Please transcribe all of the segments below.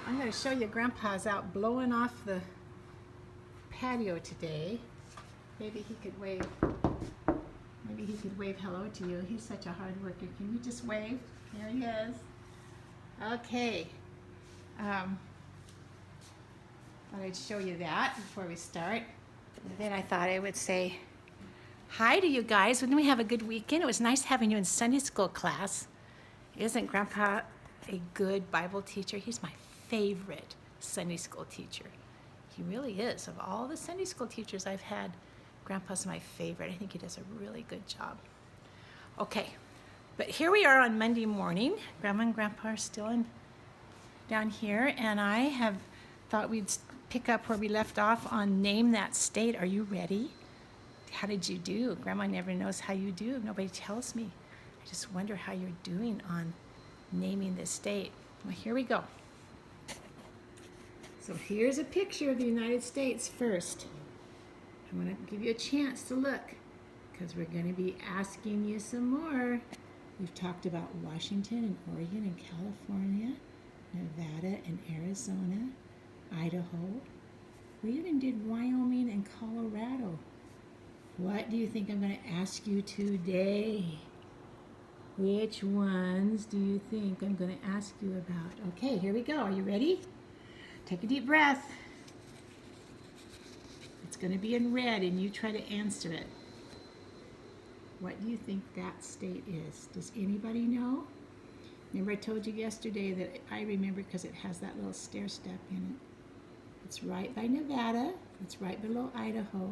I'm going to show you Grandpa's out blowing off the patio today. Maybe he could wave. Maybe he could wave hello to you. He's such a hard worker. Can you just wave? There he is. Okay. Thought I'd show you that before we start. And then I thought I would say hi to you guys. Didn't we have a good weekend? It was nice having you in Sunday school class. Isn't Grandpa a good Bible teacher? He's my favorite Sunday school teacher. He really is. Of all the Sunday school teachers I've had, Grandpa's my favorite. I think he does a really good job. Okay, but here we are on Monday morning. Grandma and Grandpa are still down here, and I have thought we'd pick up where we left off on Name That State. Are you ready? How did you do? Grandma never knows how you do. Nobody tells me. I just wonder how you're doing on naming this state. Well, here we go. So here's a picture of the United States first. I want to give you a chance to look because we're going to be asking you some more. We've talked about Washington and Oregon and California, Nevada and Arizona, Idaho. We even did Wyoming and Colorado. What do you think I'm going to ask you today? Which ones do you think I'm going to ask you about? Okay, here we go. Are you ready? Take a deep breath. It's going to be in red, and you try to answer it. What do you think that state is? Does anybody know? Remember I told you yesterday that I remember because it has that little stair step in it. It's right by Nevada. It's right below Idaho.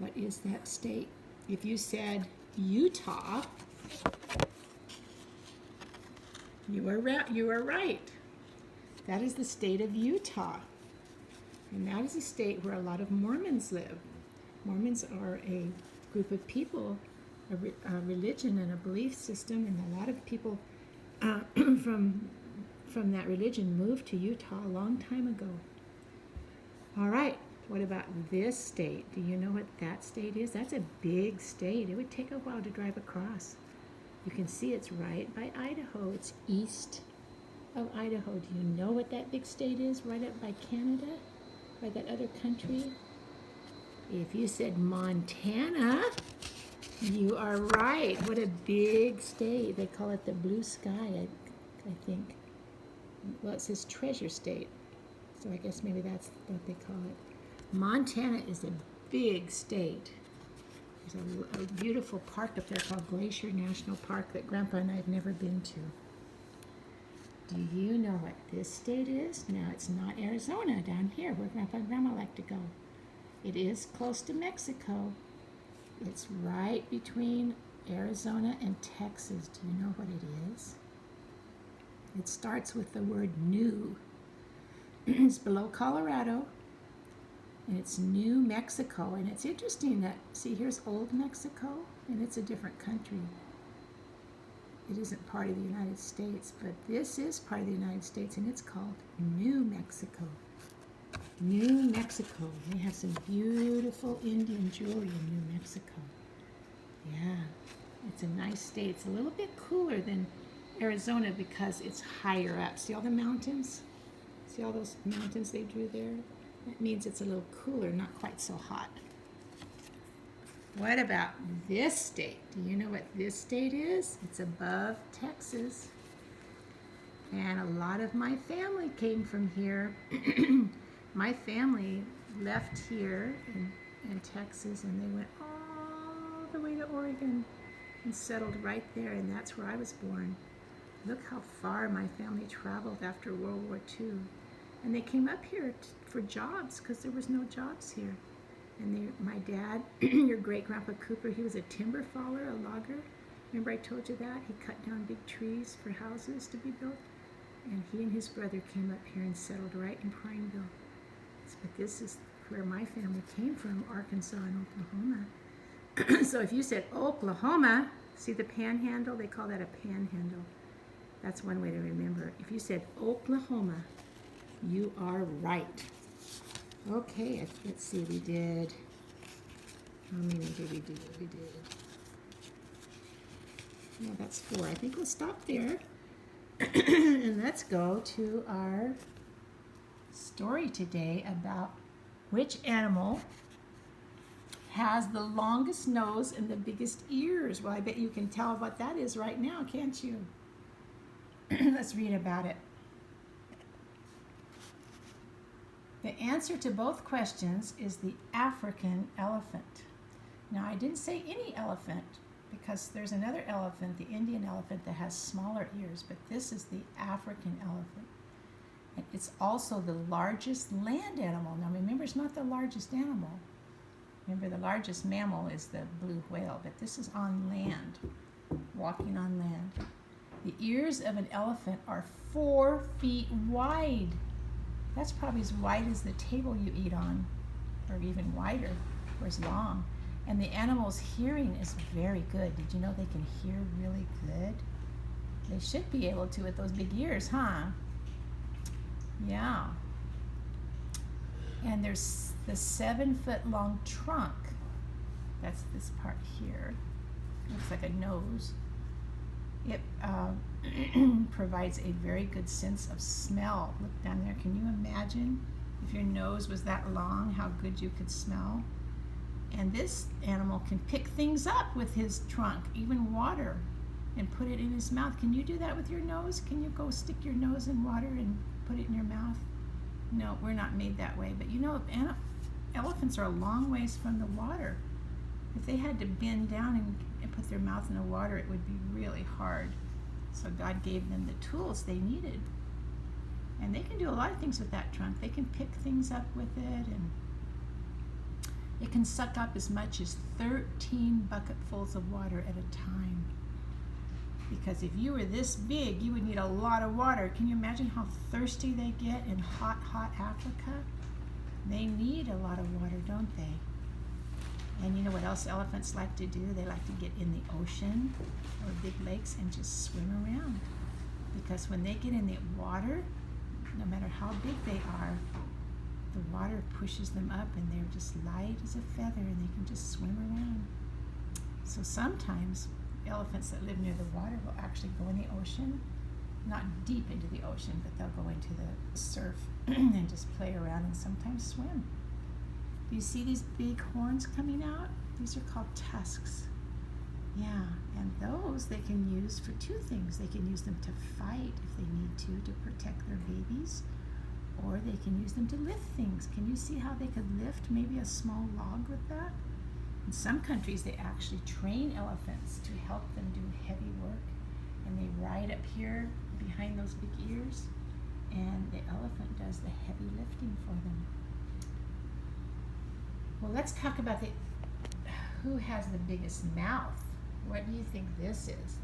What is that state? If you said Utah, you are right. That is the state of Utah. And that is a state where a lot of Mormons live. Mormons are a group of people, a religion and a belief system, and a lot of people from that religion moved to Utah a long time ago. All right, what about this state? Do you know what that state is? That's a big state. It would take a while to drive across. You can see it's right by Idaho. It's east of Idaho. Do you know what that big state is? Right up by Canada? By that other country? If you said Montana, you are right. What a big state. They call it the blue sky, I think. Well, it says treasure state. So I guess maybe that's what they call it. Montana is a big state. There's a beautiful park up there called Glacier National Park that Grandpa and I have never been to. Do you know what this state is? Now, it's not Arizona down here where Grandpa and Grandma like to go. It is close to Mexico. It's right between Arizona and Texas. Do you know what it is? It starts with the word New. It's below Colorado, and it's New Mexico. And it's interesting that, see, here's Old Mexico, and it's a different country. It isn't part of the United States, but this is part of the United States, and it's called New Mexico. New Mexico. They have some beautiful Indian jewelry in New Mexico. Yeah, it's a nice state. It's a little bit cooler than Arizona because it's higher up. See all the mountains? See all those mountains they drew there? That means it's a little cooler, not quite so hot. What about this state? Do you know what this state is? It's above Texas. And a lot of my family came from here. My family left here in Texas, and they went all the way to Oregon and settled right there, and that's where I was born. Look how far my family traveled after World War II. And they came up here for jobs because there was no jobs here. And my dad, your great-grandpa Cooper, he was a timber faller, a logger. Remember I told you that? He cut down big trees for houses to be built. And he and his brother came up here and settled right in Prineville. But this is where my family came from, Arkansas and Oklahoma. So if you said Oklahoma, see the panhandle? They call that a panhandle. That's one way to remember. If you said Oklahoma, you are right. Okay, let's see, we did, how many did we do? We did, no, that's 4. I think we'll stop there. And let's go to our story today about which animal has the longest nose and the biggest ears. Well, I bet you can tell what that is right now, can't you? Let's read about it. The answer to both questions is the African elephant. Now, I didn't say any elephant because there's another elephant, the Indian elephant, that has smaller ears, but this is the African elephant. And it's also the largest land animal. Now, remember, it's not the largest animal. Remember, the largest mammal is the blue whale, but this is on land, walking on land. The ears of an elephant are 4 feet wide. That's probably as wide as the table you eat on, or even wider, or as long. And the animal's hearing is very good. Did you know they can hear really good? They should be able to with those big ears, huh? Yeah. And there's the 7-foot-long trunk. That's this part here. Looks like a nose. It provides a very good sense of smell. Look down there. Can you imagine if your nose was that long, how good you could smell? And this animal can pick things up with his trunk, even water, and put it in his mouth. Can you do that with your nose? Can you go stick your nose in water and put it in your mouth? No, we're not made that way. But you know, elephants are a long ways from the water. If they had to bend down and put their mouth in the water, it would be really hard. So God gave them the tools they needed. And they can do a lot of things with that trunk. They can pick things up with it, and it can suck up as much as 13 bucketfuls of water at a time. Because if you were this big, you would need a lot of water. Can you imagine how thirsty they get in hot, hot Africa? They need a lot of water, don't they? And you know what else elephants like to do? They like to get in the ocean or big lakes and just swim around. Because when they get in the water, no matter how big they are, the water pushes them up and they're just light as a feather and they can just swim around. So sometimes elephants that live near the water will actually go in the ocean, not deep into the ocean, but they'll go into the surf and just play around and sometimes swim. Do you see these big horns coming out? These are called tusks. Yeah, and those they can use for two things. They can use them to fight if they need to protect their babies, or they can use them to lift things. Can you see how they could lift maybe a small log with that? In some countries, they actually train elephants to help them do heavy work, and they ride up here behind those big ears, and the elephant does the heavy lifting for them. Well, let's talk about who has the biggest mouth. What do you think this is?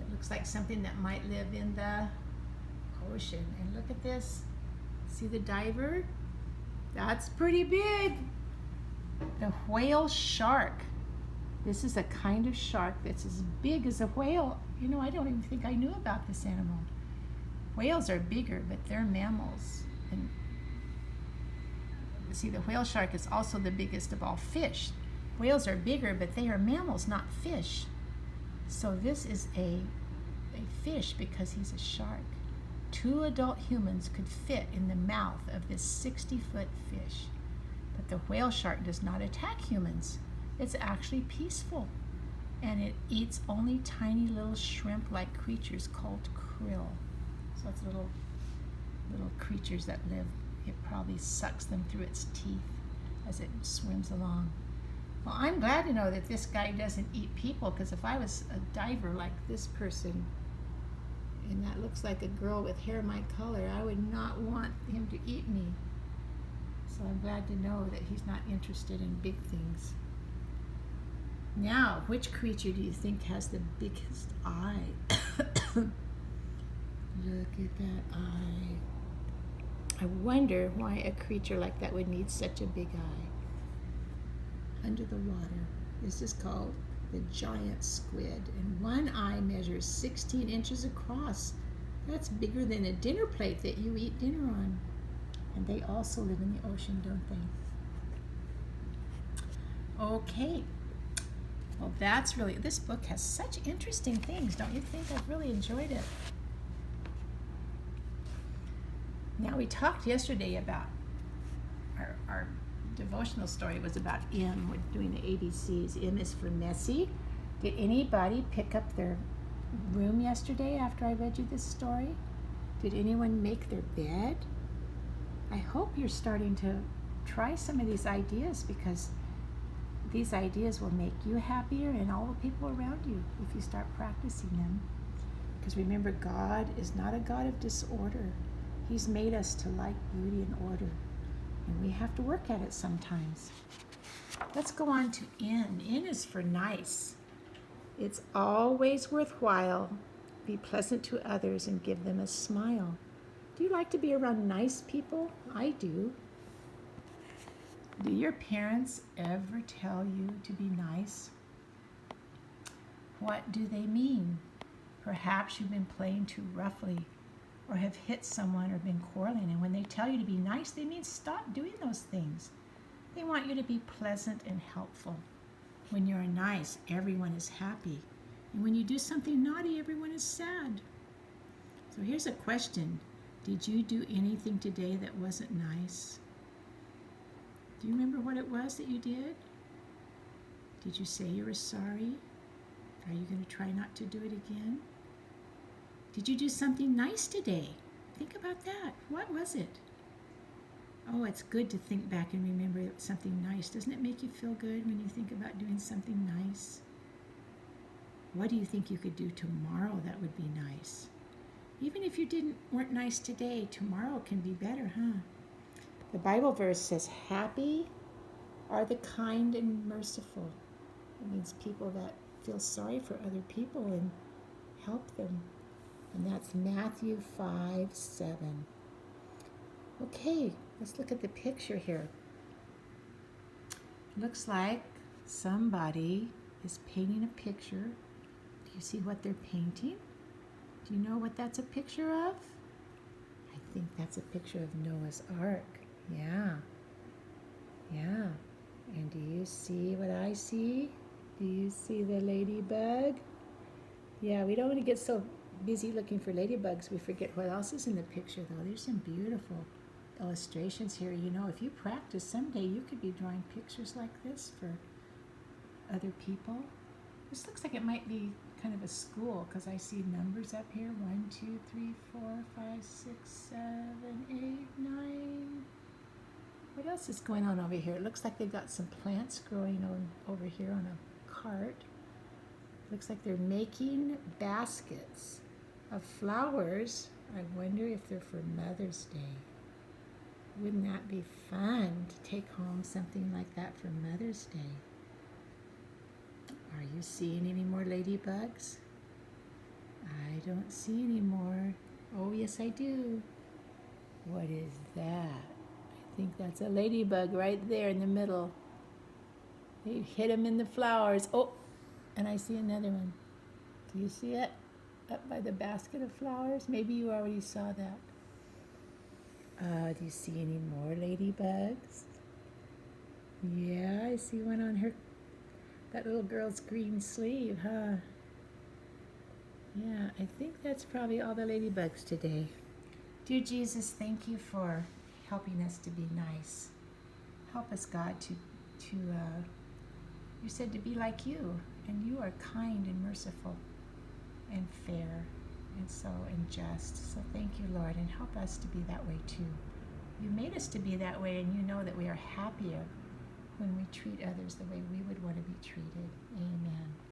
It looks like something that might live in the ocean. And look at this. See the diver? That's pretty big. The whale shark. This is a kind of shark that's as big as a whale. You know, I don't even think I knew about this animal. Whales are bigger, but they're mammals. And see, the whale shark is also the biggest of all fish. Whales are bigger, but they are mammals, not fish. So this is a fish because he's a shark. 2 adult humans could fit in the mouth of this 60-foot fish. But the whale shark does not attack humans. It's actually peaceful. And it eats only tiny little shrimp-like creatures called krill. So it's little creatures that live. It probably sucks them through its teeth as it swims along. Well, I'm glad to know that this guy doesn't eat people, because if I was a diver like this person, and that looks like a girl with hair my color, I would not want him to eat me. So I'm glad to know that he's not interested in big things. Now, which creature do you think has the biggest eye? Look at that eye. I wonder why a creature like that would need such a big eye. Under the water. This is called the giant squid, and one eye measures 16 inches across. That's bigger than a dinner plate that you eat dinner on. And they also live in the ocean, don't they? Okay. Well, this book has such interesting things, don't you think? I've really enjoyed it. Now, we talked yesterday about our devotional story was about M. We're doing the ABCs. M is for messy. Did anybody pick up their room yesterday after I read you this story? Did anyone make their bed? I hope you're starting to try some of these ideas, because these ideas will make you happier and all the people around you if you start practicing them. Because remember, God is not a God of disorder. He's made us to like beauty and order, and we have to work at it sometimes. Let's go on to N. N is for nice. It's always worthwhile. Be pleasant to others and give them a smile. Do you like to be around nice people? I do. Do your parents ever tell you to be nice? What do they mean? Perhaps you've been playing too roughly, or have hit someone or been quarreling, and when they tell you to be nice, they mean stop doing those things. They want you to be pleasant and helpful. When you're nice, everyone is happy. And when you do something naughty, everyone is sad. So here's a question. Did you do anything today that wasn't nice? Do you remember what it was that you did? Did you say you were sorry? Are you going to try not to do it again? Did you do something nice today? Think about that. What was it? Oh, it's good to think back and remember something nice. Doesn't it make you feel good when you think about doing something nice? What do you think you could do tomorrow that would be nice? Even if you weren't nice today, tomorrow can be better, huh? The Bible verse says, happy are the kind and merciful. It means people that feel sorry for other people and help them. And that's Matthew 5:7. Okay, let's look at the picture here. Looks like somebody is painting a picture. Do you see what they're painting? Do you know what that's a picture of? I think that's a picture of Noah's Ark. Yeah. And do you see what I see? Do you see the ladybug? Yeah, we don't want to get so busy looking for ladybugs we forget what else is in the picture, though. There's some beautiful illustrations here. You know, if you practice, someday you could be drawing pictures like this for other people. This looks like it might be kind of a school, because I see numbers up here. 1, 2, 3, 4, 5, 6, 7, 8, 9. What else is going on over here? It looks like they've got some plants growing over here on a cart. Looks like they're making baskets of flowers. I wonder if they're for Mother's Day. Wouldn't that be fun to take home something like that for Mother's Day? Are you seeing any more ladybugs? I don't see any more. Oh, yes, I do. What is that? I think that's a ladybug right there in the middle. They hit him in the flowers. Oh, and I see another one. Do you see it? Up by the basket of flowers? Maybe you already saw that. Do you see any more ladybugs? Yeah, I see one on that little girl's green sleeve, huh? Yeah, I think that's probably all the ladybugs today. Dear Jesus, thank you for helping us to be nice. Help us, God, you said to be like you, and you are kind and merciful and fair and just. So thank you, Lord, and help us to be that way too. You made us to be that way, and you know that we are happier when we treat others the way we would want to be treated. Amen.